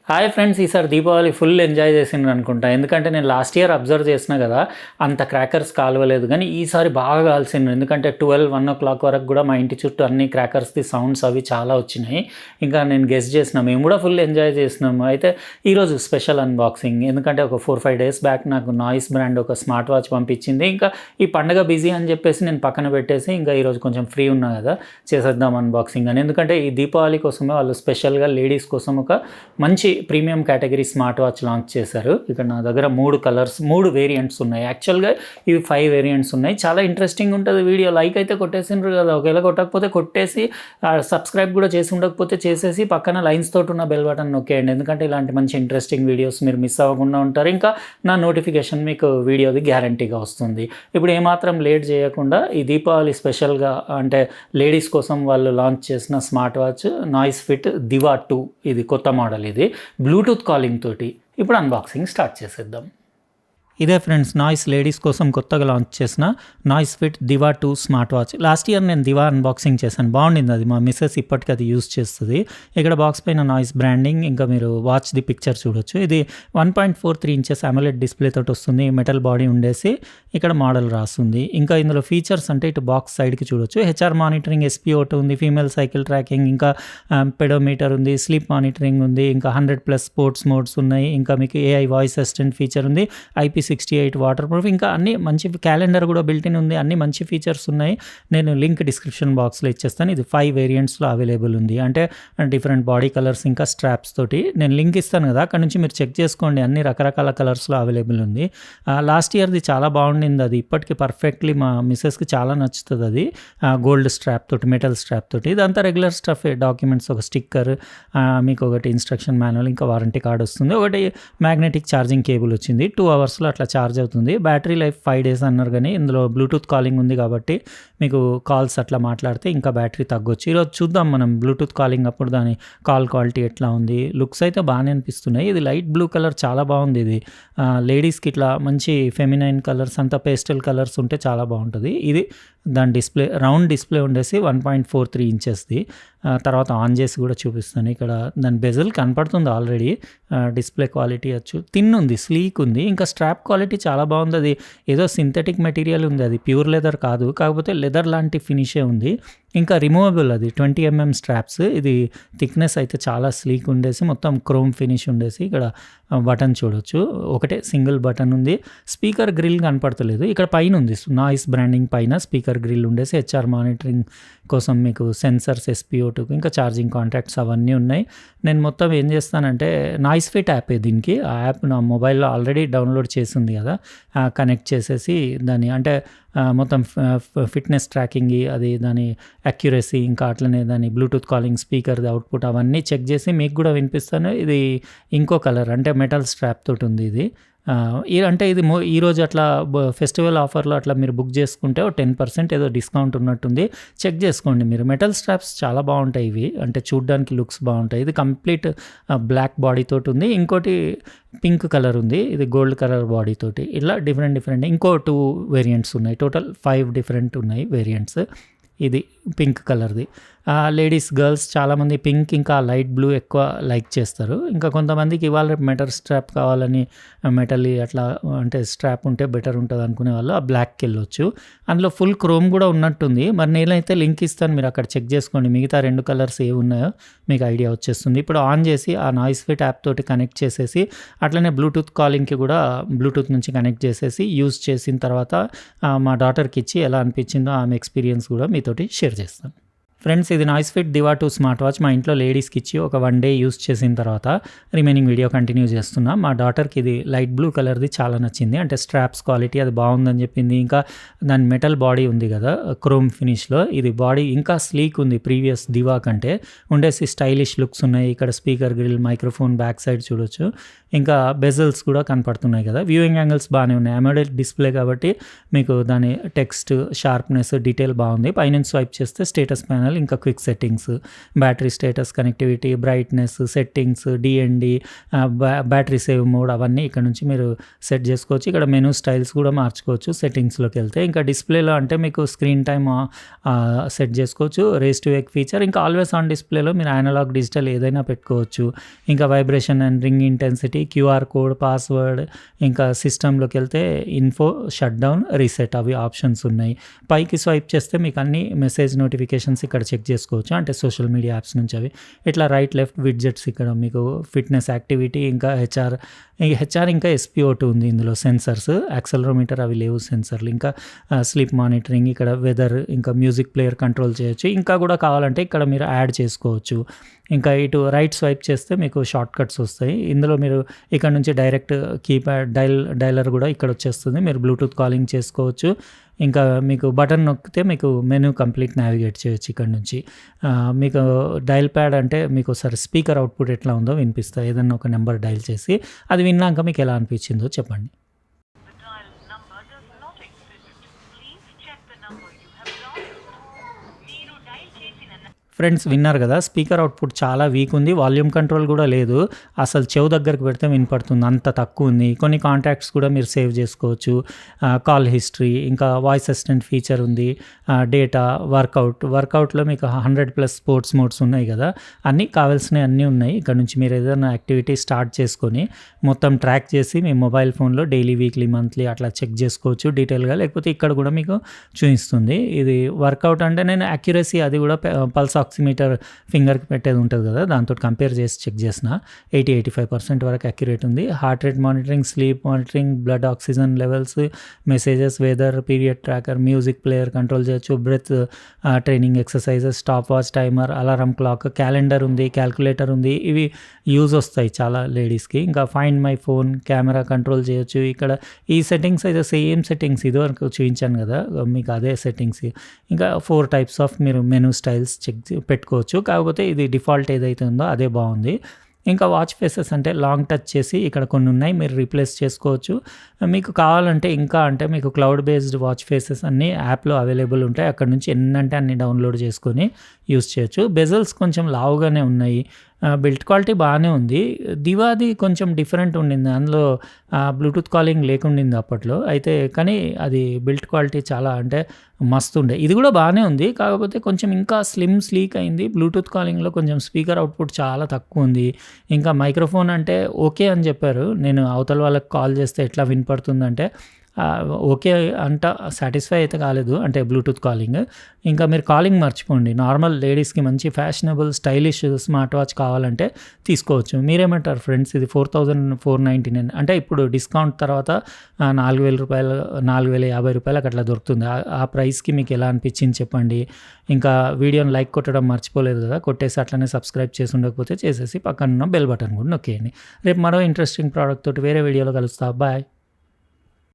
Hi friends, ఈసారి Deepavali full enjoy చేసిండ్రు అనుకుంటా. ఎందుకంటే నేను లాస్ట్ ఇయర్ అబ్జర్వ్ చేసిన కదా, అంత క్రాకర్స్ కాలవలేదు. కానీ ఈసారి బాగా కాల్సిండ్రు. ఎందుకంటే 12-1 వరకు కూడా మా ఇంటి చుట్టూ అన్ని క్రాకర్స్ది సౌండ్స్ అవి చాలా వచ్చినాయి. ఇంకా నేను గెస్ చేసిన, మేము కూడా ఫుల్ ఎంజాయ్ చేసినాము. అయితే ఈరోజు స్పెషల్ అన్బాక్సింగ్. ఎందుకంటే ఒక 4-5 డేస్ బ్యాక్ నాకు నాయిస్ బ్రాండ్ ఒక స్మార్ట్ వాచ్ పంపించింది. ఇంకా ఈ పండగ బిజీ అని చెప్పేసి నేను పక్కన పెట్టేసి ఇంకా ఈరోజు కొంచెం ఫ్రీ ఉన్నా కదా, చేసేద్దాం అన్బాక్సింగ్ అని. ఎందుకంటే ఈ దీపావళి కోసమే వాళ్ళు స్పెషల్గా లేడీస్ కోసం ఒక మంచి premium category smart watch launch చేశారు. ఇక్కడ నా దగ్గర 3 వేరియంట్స్ ఉన్నాయి. యాక్చువల్గా ఇవి 5 వేరియంట్స్ ఉన్నాయి. చాలా ఇంట్రెస్టింగ్ ఉంటుంది వీడియో. లైక్ అయితే కొట్టేసిండ్రు కదా, ఒకవేళ కొట్టకపోతే కొట్టేసి సబ్స్క్రైబ్ కూడా చేసి ఉండకపోతే చేసేసి పక్కన లైన్స్ తోటి ఉన్న బెల్ బటన్ నొక్కేయండి. ఎందుకంటే ఇలాంటి మంచి ఇంట్రెస్టింగ్ వీడియోస్ మీరు మిస్ అవ్వకుండా ఉంటారు. ఇంకా నా నోటిఫికేషన్ మీకు వీడియోది గ్యారంటీగా వస్తుంది. ఇప్పుడు ఏమాత్రం లేట్ చేయకుండా ఈ దీపావళి స్పెషల్గా అంటే లేడీస్ కోసం వాళ్ళు లాంచ్ చేసిన స్మార్ట్ వాచ్ నాయిస్ఫిట్ దివా 2, ఇది కొత్త మోడల్. ఇది బ్లూటూత్ కాలింగ్ తోటి. ఇప్పుడు అన్బాక్సింగ్ స్టార్ట్ చేసేద్దాం. ఇదే ఫ్రెండ్స్, నాయిస్ లేడీస్ కోసం కొత్తగా లాంచ్ చేసిన నాయిస్ఫిట్ దివా 2 స్మార్ట్ వాచ్. లాస్ట్ ఇయర్ నేను దివా అన్బాక్సింగ్ చేశాను, బాగుండింది. అది మా మిస్సెస్ ఇప్పటికీ అది యూస్ చేస్తుంది. ఇక్కడ బాక్స్ పైన నాయిస్ బ్రాండింగ్, ఇంకా మీరు వాచ్ది పిక్చర్ చూడొచ్చు. ఇది 1.43 ఇంచెస్ AMOLED డిస్ప్లే తోటి వస్తుంది. మెటల్ బాడీ ఉండేసి ఇక్కడ మోడల్ రాస్తుంది. ఇంకా ఇందులో ఫీచర్స్ అంటే ఇటు బాక్స్ సైడ్కి చూడొచ్చు. హెచ్ఆర్ మానిటరింగ్, SpO2 ఉంది, ఫీమేల్ సైకిల్ ట్రాకింగ్, ఇంకా పెడోమీటర్ ఉంది, స్లీప్ మానిటరింగ్ ఉంది, ఇంకా 100+ స్పోర్ట్స్ మోడ్స్ ఉన్నాయి. ఇంకా మీకు AI వాయిస్ అసిస్టెంట్ ఫీచర్ ఉంది, IP68 వాటర్ ప్రూఫ్, ఇంకా అన్ని మంచి క్యాలెండర్ కూడా బిల్టిన్ ఉంది. అన్ని మంచి ఫీచర్స్ ఉన్నాయి. నేను లింక్ డిస్క్రిప్షన్ బాక్స్లో ఇచ్చేస్తాను. ఇది 5 వేరియంట్స్లో అవైలబుల్ ఉంది. అంటే డిఫరెంట్ బాడీ కలర్స్ ఇంకా స్ట్రాప్స్ తోటి. నేను లింక్ ఇస్తాను కదా, అక్కడ నుంచి మీరు చెక్ చేసుకోండి. అన్ని రకరకాల కలర్స్లో అవైలబుల్ ఉంది. లాస్ట్ ఇయర్ది చాలా బాగుండింది. అది ఇప్పటికీ పర్ఫెక్ట్లీ మా మిస్సెస్కి చాలా నచ్చుతుంది. అది గోల్డ్ స్ట్రాప్ తోటి, మెటల్ స్ట్రాప్ తోటి. ఇదంతా రెగ్యులర్ స్టఫ్. డాక్యుమెంట్స్, ఒక స్టిక్కర్, మీకు ఒకటి ఇన్స్ట్రక్షన్ మాన్యువల్, ఇంకా వారంటీ కార్డ్ వస్తుంది. ఒకటి మ్యాగ్నెటిక్ ఛార్జింగ్ కేబుల్ వచ్చింది. 2 అవర్స్లో అట్లా ఛార్జ్ అవుతుంది. బ్యాటరీ లైఫ్ 5 డేస్ అన్నారు. కానీ ఇందులో బ్లూటూత్ కాలింగ్ ఉంది కాబట్టి మీకు కాల్స్ అట్లా మాట్లాడితే ఇంకా బ్యాటరీ తగ్గొచ్చు. ఈరోజు చూద్దాం మనం బ్లూటూత్ కాలింగ్ అప్పుడు దాని కాల్ క్వాలిటీ ఎట్లా ఉంది. లుక్స్ అయితే బాగానే అనిపిస్తున్నాయి. ఇది లైట్ బ్లూ కలర్ చాలా బాగుంది. ఇది లేడీస్కి ఇట్లా మంచి ఫెమినైన్ కలర్స్, అంతా పేస్టల్ కలర్స్ ఉంటే చాలా బాగుంటుంది. ఇది దాని డిస్ప్లే రౌండ్ డిస్ప్లే ఉండేసి 1.43 ఇంచెస్ది. తర్వాత ఆన్ చేసి కూడా చూపిస్తాను. ఇక్కడ దాని బెజల్ కనపడుతుంది ఆల్రెడీ. డిస్ప్లే క్వాలిటీ థిన్ ఉంది, స్లీక్ ఉంది. ఇంకా స్ట్రాప్ క్వాలిటీ చాలా బాగుంది. అది ఏదో సింథటిక్ మెటీరియల్ ఉంది, అది ప్యూర్ లెదర్ కాదు, కాకపోతే లెదర్ లాంటి ఫినిషే ఉంది. ఇంకా రిమూవబుల్, అది 20 mm స్ట్రాప్స్. ఇది థిక్నెస్ అయితే చాలా స్లీక్ ఉండేసి మొత్తం క్రోమ్ ఫినిష్ ఉండేసి. ఇక్కడ బటన్ చూడొచ్చు, ఒకటే సింగిల్ బటన్ ఉంది. స్పీకర్ గ్రిల్ కనపడతలేదు. ఇక్కడ పైన ఉంది నాయిస్ బ్రాండింగ్ పైన స్పీకర్ గ్రిల్ ఉండేసి హెచ్ఆర్ మానిటరింగ్ కోసం మీకు సెన్సర్స్, SpO2, ఇంకా ఛార్జింగ్ కాంటాక్ట్స్ అవన్నీ ఉన్నాయి. నేను మొత్తం ఏం చేస్తానంటే నాయిస్ఫిట్ యాప్, దీనికి ఆ యాప్ నా మొబైల్లో ఆల్రెడీ డౌన్లోడ్ చేసి ఉంది కదా, కనెక్ట్ చేసేసి దాన్ని అంటే మొత్తం ఫిట్నెస్ ట్రాకింగ్, అది దాని అక్యురసీ, ఇంకా అట్లనే దాని బ్లూటూత్ కాలింగ్, స్పీకర్ది అవుట్పుట్ అవన్నీ చెక్ చేసి మీకు కూడా వినిపిస్తాను. ఇది ఇంకో కలర్ అంటే మెటల్ స్ట్రాప్ తోటి ఉంది. ఇది అంటే ఇది ఈరోజు అట్లా ఫెస్టివల్ ఆఫర్లో అట్లా మీరు బుక్ చేసుకుంటే 10% ఏదో డిస్కౌంట్ ఉన్నట్టుంది. చెక్ చేసుకోండి మీరు. మెటల్ స్ట్రాప్స్ చాలా బాగుంటాయి ఇవి, అంటే చూడ్డానికి లుక్స్ బాగుంటాయి. ఇది కంప్లీట్ బ్లాక్ బాడీ తోటి ఉంది. ఇంకోటి పింక్ కలర్ ఉంది, ఇది గోల్డ్ కలర్ బాడీ తోటి. ఇలా డిఫరెంట్ ఇంకో 2 వేరియంట్స్ ఉన్నాయి. టోటల్ 5 డిఫరెంట్ ఉన్నాయి వేరియంట్స్. ఇది పింక్ కలర్ది. లేడీస్, గర్ల్స్ చాలామంది పింక్ ఇంకా లైట్ బ్లూ ఎక్కువ లైక్ చేస్తారు. ఇంకా కొంతమందికి ఇవాళ మెటల్ స్ట్రాప్ కావాలని, మెటల్ అట్లా అంటే స్ట్రాప్ ఉంటే బెటర్ ఉంటుంది అనుకునే వాళ్ళు ఆ బ్లాక్కి వెళ్ళొచ్చు. అందులో ఫుల్ క్రోమ్ కూడా ఉన్నట్టుంది. మరి నేనైతే లింక్ ఇస్తాను, మీరు అక్కడ చెక్ చేసుకోండి. మిగతా 2 కలర్స్ ఏ ఉన్నాయో మీకు ఐడియా వచ్చేస్తుంది. ఇప్పుడు ఆన్ చేసి ఆ నాయిస్ఫిట్ యాప్ తోటి కనెక్ట్ చేసేసి, అట్లనే బ్లూటూత్ కాలింగ్కి కూడా బ్లూటూత్ నుంచి కనెక్ట్ చేసేసి యూజ్ చేసిన తర్వాత మా డాటర్కి ఇచ్చి ఎలా అనిపించిందో ఆమె ఎక్స్పీరియన్స్ కూడా మీతోటి షేర్ చేస్తాను. ఫ్రెండ్స్, ఇది నాయిస్ఫిట్ దివా 2 స్మార్ట్ వాచ్ మా ఇంట్లో లేడీస్కి ఇచ్చి ఒక 1 డే యూస్ చేసిన తర్వాత రిమైనింగ్ వీడియో కంటిన్యూ చేస్తున్నా. మా డాటర్కి ఇది లైట్ బ్లూ కలర్ది చాలా నచ్చింది. అంటే స్ట్రాప్స్ క్వాలిటీ అది బాగుందని చెప్పింది. ఇంకా దాని మెటల్ బాడీ ఉంది కదా క్రోమ్ ఫినిష్లో, ఇది బాడీ ఇంకా స్లీక్ ఉంది ప్రీవియస్ దివా కంటే. ఉండేసి స్టైలిష్ లుక్స్ ఉన్నాయి. ఇక్కడ speaker grill, microphone back side చూడొచ్చు. ఇంకా బెజల్స్ కూడా కనపడుతున్నాయి కదా. వ్యూయింగ్ యాంగిల్స్ బాగానే ఉన్నాయి. AMOLED డిస్ప్లే కాబట్టి మీకు దాని టెక్స్ట్, షార్ప్నెస్, డీటెయిల్ బాగుంది. పైనుంచి స్వైప్ చేస్తే స్టేటస్ ప్యానల్ ప్యానల్, ఇంకా quick settings, battery status, connectivity, brightness, settings, DND, battery save mode అవన్నీ ఇక్కడ నుంచి మీరు సెట్ చేసుకోవచ్చు. ఇక్కడ మెనూ స్టైల్స్ కూడా మార్చుకోవచ్చు సెట్టింగ్స్లోకి వెళ్తే. ఇంకా డిస్ప్లేలో అంటే మీకు స్క్రీన్ టైమ్ సెట్ చేసుకోవచ్చు, రేస్ టు వేక్ ఫీచర్, ఇంకా ఆల్వేస్ ఆన్ డిస్ప్లేలో మీరు అనలాగ్ డిజిటల్ ఏదైనా పెట్టుకోవచ్చు. ఇంకా vibration and ring intensity, QR code, password, ఇంకా సిస్టంలోకి వెళ్తే ఇన్ఫో, షట్ డౌన్, రీసెట్ అవి ఆప్షన్స్ ఉన్నాయి. పైకి స్వైప్ చేస్తే మీకు అన్ని మెసేజ్ నోటిఫికేషన్స్ ఇక్కడ చెక్ చేసుకోవచ్చు, అంటే సోషల్ మీడియా యాప్స్ నుంచి అవి. ఇట్లా రైట్ లెఫ్ట్ విడ్జెట్స్ ఇక్కడ మీకు ఫిట్నెస్, యాక్టివిటీ, ఇంకా హెచ్ఆర్ ఇంకా SpO2 ఉంది ఇందులో, సెన్సర్స్, యాక్సలరోమీటర్ అవి లేవు సెన్సర్లు, ఇంకా స్లీప్ మానిటరింగ్, ఇక్కడ వెదర్, ఇంకా మ్యూజిక్ ప్లేయర్ కంట్రోల్ చేయొచ్చు. ఇంకా కూడా కావాలంటే ఇక్కడ మీరు యాడ్ చేసుకోవచ్చు. ఇంకా ఇటు రైట్ స్వైప్ చేస్తే మీకు షార్ట్ కట్స్ వస్తాయి. ఇందులో మీరు ఇక్కడ నుంచి డైరెక్ట్ కీప్యాడ్ డైలర్ కూడా ఇక్కడ వచ్చేస్తుంది, మీరు బ్లూటూత్ కాలింగ్ చేసుకోవచ్చు. ఇంకా మీకు బటన్ నొక్కితే మీకు మెనూ కంప్లీట్ నావిగేట్ చేయొచ్చు ఇక్కడ నుంచి. మీకు డైల్ ప్యాడ్ అంటే మీకు ఒకసారి స్పీకర్ అవుట్పుట్ ఎట్లా ఉందో వినిపిస్తా, ఏదన్నా ఒక నెంబర్ డైల్ చేసి. అది విన్నాక మీకు ఎలా అనిపించిందో చెప్పండి. ఫ్రెండ్స్ విన్నారు కదా, స్పీకర్ అవుట్పుట్ చాలా వీక్ ఉంది, వాల్యూమ్ కంట్రోల్ కూడా లేదు, అసలు చెవు దగ్గరకు పెడితే వినపడుతుంది, అంత తక్కువ ఉంది. కొన్ని కాంటాక్ట్స్ కూడా మీరు సేవ్ చేసుకోవచ్చు, కాల్ హిస్టరీ, ఇంకా వాయిస్ అసిస్టెంట్ ఫీచర్ ఉంది, డేటా, వర్కౌట్లో మీకు 100+ స్పోర్ట్స్ మోడ్స్ ఉన్నాయి కదా, అన్నీ కావాల్సినవి అన్నీ ఉన్నాయి. ఇక్కడ నుంచి మీరు ఏదైనా యాక్టివిటీ స్టార్ట్ చేసుకొని మొత్తం ట్రాక్ చేసి మీ మొబైల్ ఫోన్లో డైలీ, వీక్లీ, మంత్లీ అట్లా చెక్ చేసుకోవచ్చు డీటెయిల్గా, లేకపోతే ఇక్కడ కూడా మీకు చూపిస్తుంది. ఇది వర్కౌట్ అంటే నేను యాక్యురసీ అది కూడా పల్స్ ఆక్సిమీటర్ ఫింగర్కి పెట్టేది ఉంటుంది కదా, దాంతో కంపేర్ చేసి చెక్ చేసిన 80-85% వరకు అక్యురేట్ ఉంది. Heart rate monitoring, sleep monitoring, blood oxygen levels, messages, weather, period tracker, music player control చేయొచ్చు, breath training exercises, stopwatch, timer, alarm clock, calendar ఉంది, క్యాల్కులేటర్ ఉంది. ఇవి యూజ్ వస్తాయి చాలా లేడీస్కి. ఇంకా find my phone, camera control చేయొచ్చు. ఇక్కడ ఈ సెట్టింగ్స్ అయితే సేమ్ సెట్టింగ్స్ ఇదివరకు చూపించాను కదా మీకు, అదే సెట్టింగ్స్. ఇంకా 4 టైప్స్ ఆఫ్ మీరు మెనూ స్టైల్స్ చెక్ పెట్టుకోవచ్చు, కాకపోతే ఇది డిఫాల్ట్ ఏదైతే ఉందో అదే బాగుంది. ఇంకా వాచ్ ఫేసెస్ అంటే లాంగ్ టచ్ చేసి ఇక్కడ కొన్ని ఉన్నాయి, మీరు రీప్లేస్ చేసుకోవచ్చు. మీకు కావాలంటే ఇంకా అంటే మీకు క్లౌడ్ బేస్డ్ వాచ్ ఫేసెస్ అన్నీ యాప్లో అవైలబుల్ ఉంటాయి, అక్కడ నుంచి ఎన్నంటే అన్ని డౌన్లోడ్ చేసుకొని యూస్ చేయొచ్చు. బెజల్స్ కొంచెం లావుగానే ఉన్నాయి, బిల్ట్ క్వాలిటీ బాగానే ఉంది. దివాది కొంచెం డిఫరెంట్ ఉండింది, అందులో బ్లూటూత్ కాలింగ్ లేకుండింది అప్పట్లో అయితే, కానీ అది బిల్ట్ క్వాలిటీ చాలా అంటే మస్తు ఉండే. ఇది కూడా బాగానే ఉంది, కాకపోతే కొంచెం ఇంకా స్లీక్ అయింది. బ్లూటూత్ కాలింగ్లో కొంచెం స్పీకర్ అవుట్పుట్ చాలా తక్కువ ఉంది. ఇంకా మైక్రోఫోన్ అంటే ఓకే అని చెప్పారు, నేను అవతల వాళ్ళకి కాల్ చేస్తే ఎట్లా వినపడుతుందంటే ఓకే అంట, సాటిస్ఫై అయితే కాలేదు, అంటే బ్లూటూత్ కాలింగ్. ఇంకా మీరు కాలింగ్ మర్చిపోండి, నార్మల్ లేడీస్కి మంచి ఫ్యాషనబుల్ స్టైలిష్ స్మార్ట్ వాచ్ కావాలంటే తీసుకోవచ్చు. మీరేమంటారు ఫ్రెండ్స్? ఇది 4499 అంటే ఇప్పుడు డిస్కౌంట్ తర్వాత 4000 రూపాయలు, 4050 రూపాయలకు అట్లా దొరుకుతుంది. ఆ ప్రైస్కి మీకు ఎలా అనిపించింది చెప్పండి. ఇంకా వీడియోని లైక్ కొట్టడం మర్చిపోలేదు కదా, కొట్టేసి అట్లనే సబ్స్క్రైబ్ చేసి ఉండకపోతే చేసేసి పక్కన ఉన్న బెల్ బటన్ కూడా నొక్కేయండి. రేపు మరో ఇంట్రెస్టింగ్ ప్రోడక్ట్ తోటి వేరే వీడియోలో కలుస్తా. బాయ్.